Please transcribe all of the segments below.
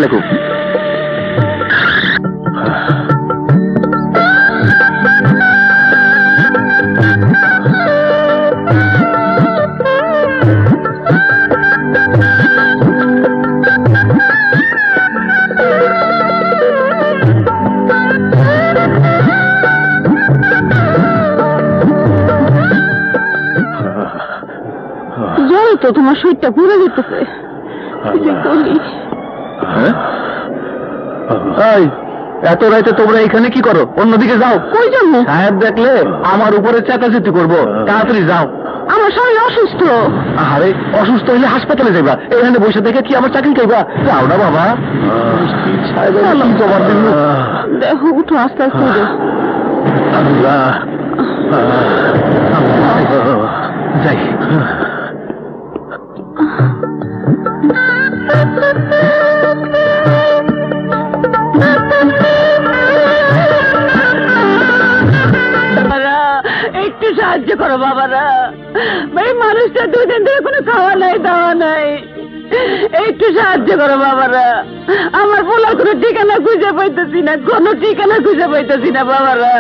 আলাইকুম। তো তোমার শরীরটা পুরো যেতেছে। এত রাইতে তোমরা এখানে কি করো? অন্যদিকে যাও। কই যাবো? সাহেব দেখলে আমার উপরে চেঁচাচেঁচি করবো, তাড়াতাড়ি যাও। আমার শরীর অসুস্থ। আরে অসুস্থ হইলে হাসপাতালে যাইবা, এখানে বসে দেখে কি আমার চাকরি খাইবা? যাও না বাবা। দেখো উঠো, আস্তে আস্তে যাই। একটু সাহায্য করো বাবারা, ভাই মানুষটা 2 দিন ধরে কোনো খাওয়া নাই দাওয়া নাই, একটু সাহায্য করো বাবারা। আমার পোলার কোনো ঠিকানা খুঁজে পাইতেছি না, কোনো ঠিকানা খুঁজে পাইতেছি না বাবারা।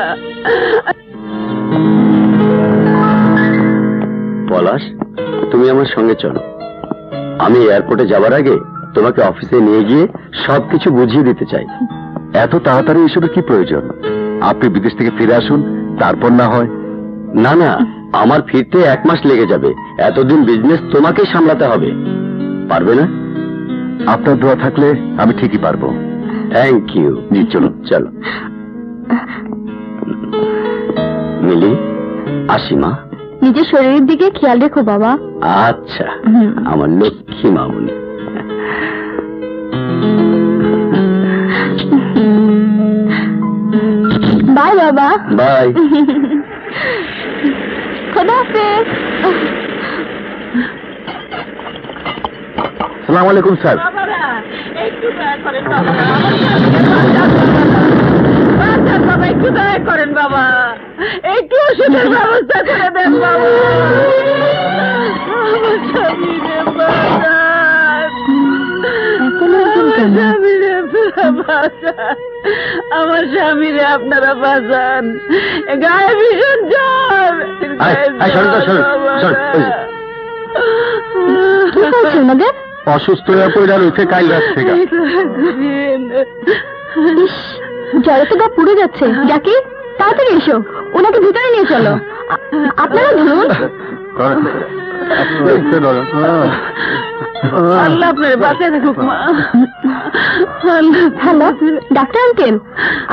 পলাশ, তুমি আমার সঙ্গে চলো। আমি এয়ারপোর্টে যাবার আগে তোমাকে অফিসে নিয়ে গিয়ে সবকিছু বুঝিয়ে দিতে চাই। এত তাড়াতাড়ি এসবের কি প্রয়োজন? আপনি বিদেশ থেকে ফিরে আসুন, তারপর না হয়। না না, আমার ফিরতে 1 মাস লেগে যাবে। এতদিন বিজনেস তোমাকেই সামলাতে হবে, পারবে না? আপনার দোয়া থাকলে আমি ঠিকই পারবো। Thank you. জি চলো চলো। মিলি, আসি মা। নিজের শরীরের দিকে খেয়াল রেখো বাবা। আচ্ছা, আমার লক্ষ্মী মামুনি। বাই বাবা। বাই। খোদা হাফেজ। সালাম আলাইকুম স্যার। একটু দয়া করেন বাবা, একটু দয়া করেন বাবা, একটু ওষুধের ব্যবস্থা করে দেন বাবা। আমার স্বামীরে বাঁচান, আমার স্বামীরে আপনারা বাঁচান, গায়ে ভীষণ জ্বর। অসুস্থ হয়ে পড়ে রয়েছে কাল রাত থেকে। জ্বরে তো গা পুড়ে যাচ্ছে। জাকির, তাড়াতাড়ি এসো, ওনাকে ভিতরে নিয়ে চলো। আপনারা ধরুন। আল্লাহ আপনার বাঁচায় রাখুক মা। হ্যালো ডাক্তার আঙ্কেল,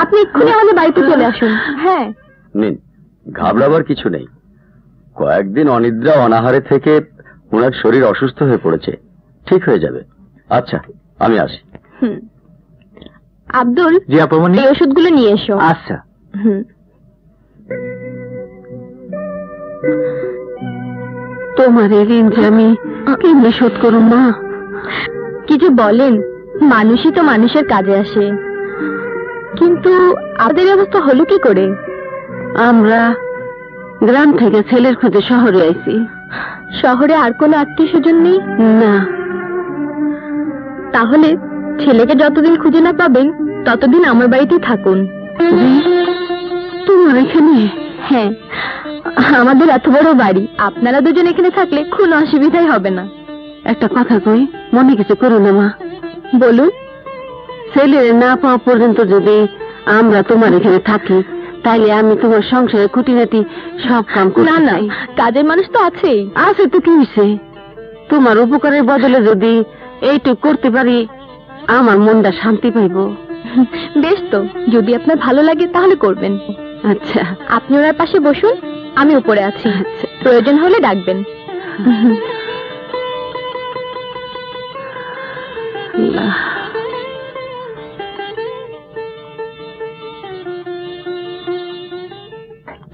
আপনি এক্ষুনি আমাদের বাড়িতে চলে আসুন। হ্যাঁ নিন, ঘাবড়াবার কিছু নেই। কয়েকদিন অনিদ্রা অনাহারে থেকে ওনার শরীর অসুস্থ হয়ে পড়েছে, ঠিক হয়ে যাবে। আচ্ছা আমি আসি। আব্দুল, জি আপামনি, এই ওষুধগুলো নিয়ে এসো। আচ্ছা। তোমার এই ঋণ যে আমি কেমনে শোধ করুম মা? কি যে বলেন, মানুষই তো মানুষের কাজে আসে, কিন্তু আমাদের অবস্থা হলো কি করে? আমরা গ্রাম থেকে ছেলের খোঁজে শহরে আইছি। শহরে আর কোনো আত্মীয় স্বজন নেই? না। তাহলে ছেলেকে যতদিন খুঁজে না পাবেন ততদিন আমার বাড়িতেই থাকুন। তোমার এখানে? হ্যাঁ, আমাদের এত বড় বাড়ি, আপনারা দুজন এখানে থাকলে কোনো অসুবিধাই হবে না। একটা কথা কই, মনে কিছু করো না মা। বলুন। ছেলের না পাওয়া পর্যন্ত যদি আমরা তোমার এখানে থাকি, তাইলে আমি তোমার সংসারে খুঁটিনাটি সব কাম করি। না না, কাজের মানুষ তো আছেই। আছে তো কি হইছে? তোমার উপকারের বদলে যদি এইটুক করতে পারি, আমার মনটা শান্তি পাইব। বেশ তো, যদি আপনার ভালো লাগে তাহলে করবেন। আচ্ছা, আপনি ওনার পাশে বসুন, আমি উপরে আছি। আচ্ছা, প্রয়োজন হলে ডাকবেন।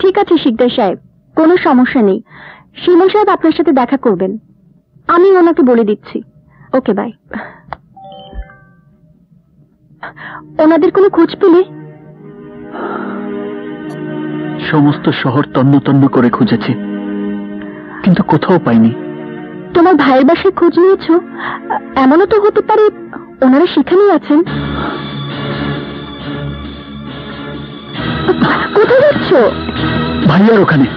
ঠিক আছে শিকদার সাহেব, কোনো সমস্যা নেই। শিমুল সাহেব আপনার সাথে দেখা করবেন, আমি ওনাকে বলে দিচ্ছি। Okay bye. ওনাদের কোনো খোঁজ পেলে? সমস্ত শহর তন্ন তন্ন করে খুঁজেছে, কিন্তু কোথাও পাইনি। তোমার ভাইয়ের বাসায় খোঁজ নিয়েছো? এমনও তো হতে পারে ওনারা সেখানেই আছেন। কোথায় যাচ্ছ? ভাইয়ার ওখানে।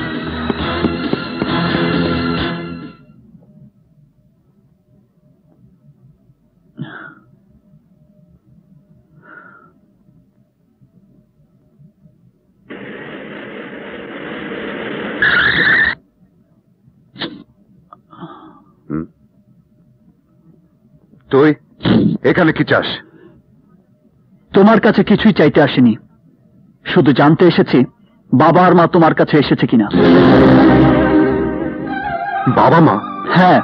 তুই এখানে কি চাস? তোমার কাছে কিছুই চাইতে আসেনি, শুধু জানতে এসেছি বাবা আর মা তোমার কাছে এসেছে কিনা। বাবা মা? হ্যাঁ,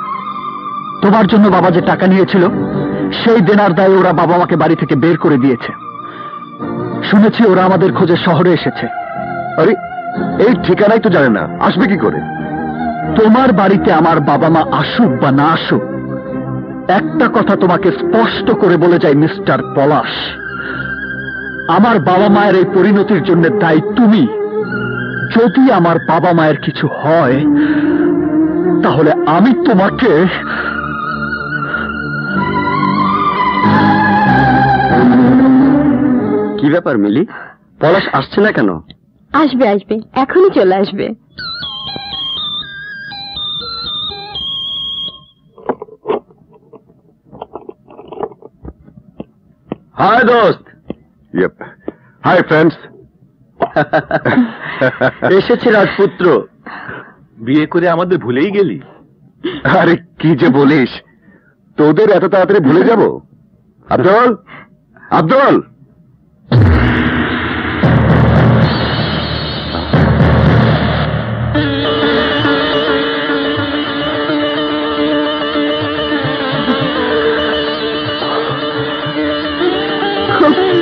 তোমার জন্য বাবা যে টাকা নিয়েছিল সেই দেনার দায়ে ওরা বাবা মাকে বাড়ি থেকে বের করে দিয়েছে। শুনেছি ওরা আমাদের খোঁজে শহরে এসেছে। আরে এই ঠিকানাই তো জানে না, আসবে কি করে? তোমার বাড়িতে আমার বাবা মা আসুক বা না আসুক, একটা কথা তোমাকে স্পষ্ট করে বলে যাই মিস্টার পলাশ, আমার বাবা মায়ের এই পরিণতির জন্য দায়ী তুমি। যদি আমার বাবা মায়ের কিছু হয় তাহলে আমি তোমাকে। কি ব্যাপার মিলি, পলাশ আসছে না কেন? আসবে আসবে, এখনই চলে আসবে। হাই দোস্ত। Hi friends. এসেছে রাজপুত্র। বিয়ে করে আমাদের ভুলেই গেলি? আরে কি যে বলিস, তোদের এত তাড়াতাড়ি ভুলে যাব? আব্দুল, আব্দুল।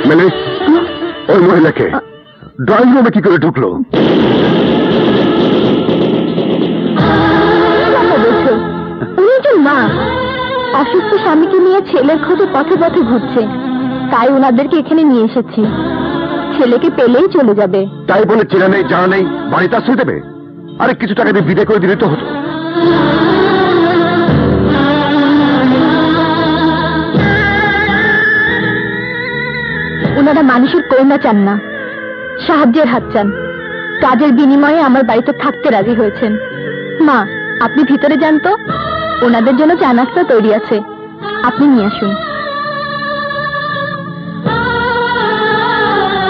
মিলি, ওই মহিলাকে ড্রয়িং রুমে কি করে ঢুকলো? মা অসুস্থ স্বামীকে নিয়ে ছেলের খোঁজে পথে পথে ঘুরছে, তাই ওনাদেরকে এখানে নিয়ে এসেছি। ছেলেকে পেলেই চলে যাবে। তাই বলে চেনা নেই জানা নেই বাড়িতে আশ্রয় দেবে? আরে কিছু টাকা দিয়ে বিদায় করে দিলে তো হতো। ওনারা মানুষের করুণা চান না, সাহায্যের হাত চান। কাজের বিনিময়ে আমার বাড়িতে থাকতে রাজি হয়েছেন। মা, আপনি ভিতরে যান তো, ওনাদের জন্য চা নাস্তা তৈরি আছে, আপনি নিয়ে আসুন।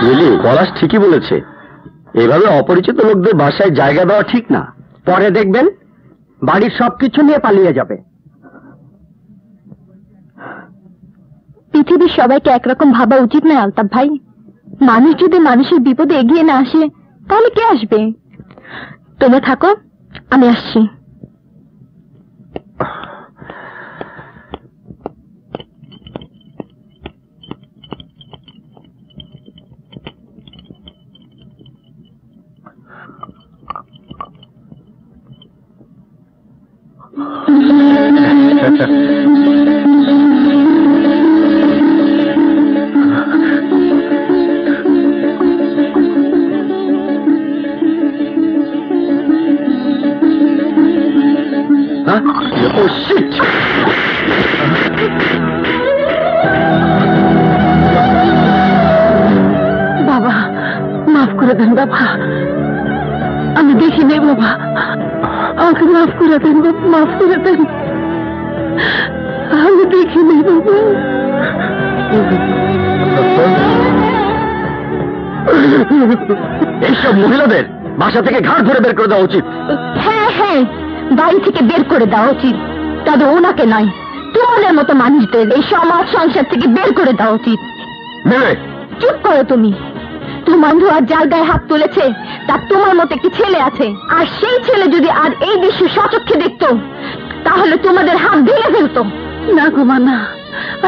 মিলি, পলাশ ঠিকই বলেছে, এভাবে অপরিচিত লোকদের বাসায় জায়গা দেওয়া ঠিক না। পরে দেখবেন বাড়ির সবকিছু নিয়ে পালিয়ে যাবে। পৃথিবীর সবাইকে একরকম ভাবা উচিত নয় আলতাফ ভাই। মানুষ যদি মানুষের বিপদে এগিয়ে না আসে তাহলে কে আসবে? তোমরা থাকো, আমি আসছি। Oh shit! বাবা, মাফ করে দেন বাবা, আমি দেখিনি বাবা, আমাকে মাফ করে দেন বাবা, মাফ করে দেন, আমি দেখিনি বাবা। এইসব মহিলাদের বাসা থেকে ঘাড় ধরে বের করে দেওয়া উচিত। হ্যাঁ হ্যাঁ, বাড়ি থেকে বের করে দেওয়া উচিত, তবে ওনাকে নয়, তোমাদের মতো মানুষদের এই সমাজ সংসার থেকে বের করে দেওয়া উচিত। চুপ করো তুমি। তোমার ধোয়ার যার গায়ে হাত তুলেছে তার তোমার মতো একটি ছেলে আছে, আর সেই ছেলে যদি আর এই দৃশ্য সচক্ষে দেখতো তাহলে তোমাদের হাত ভেঙে ফেলতো। না গোমা না,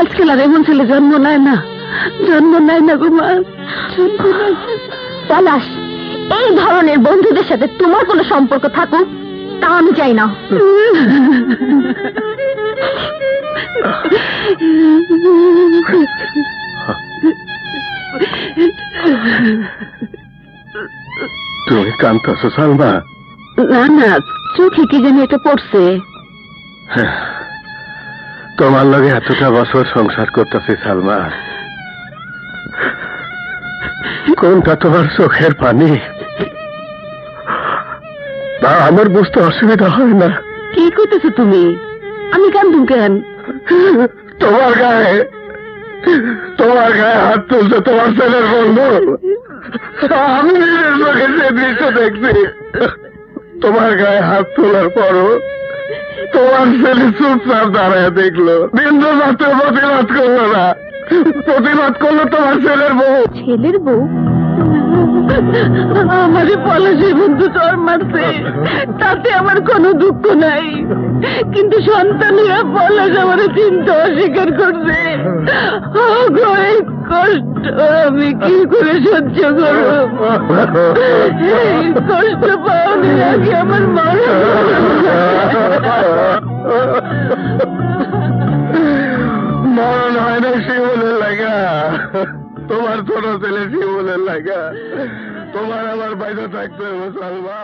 আজকাল আর এমন ছেলে জন্ম নেয় না, জন্ম নেয় না গোমা। পলাশ, এই ধরনের বন্ধুদের সাথে তোমার কোনো সম্পর্ক থাকুক তা আমি চাই না। তুমি কাঁদতেছো সালমা? না না, চোখে কি জানি এটা পড়ছে। তোমার লগে এতটা বছর সংসার করতেছি সালমা, কোনটা তোমার চোখের পানি তা আমার বুঝতে অসুবিধা হয় না। কি করতেছো তুমি? আমি কান্দুম কেন? তোমার গায়ে হাত তুলছে তোমার ছেলের বন্ধু। আমি নিজের চোখে সে দৃশ্য দেখছি। তোমার গায়ে হাত তোলার পরও তোমার ছেলে চুপচাপ দাঁড়ায় দেখলো, বিন্দু মাত্র প্রতিবাদ করলো না। প্রতিবাদ করলো তোমার ছেলের বউ। ছেলের বউ? আমারে পলাশের বন্ধু চর মারছে, তাতে আমার কোনো দুঃখ নাই, কিন্তু সন্তানেরা পলাশ আমার চিন্তা অস্বীকার করছে। ওগো, এই কষ্ট আমি কি করে সহ্য করব? এই কষ্ট পাওনি আগে আমার মারা মরণ হয় না শিবলের লাগা, তোমার ছোট ছেলে শিবলের লাগা তোমার আমার বাইরে থাকতে হবে সালমা।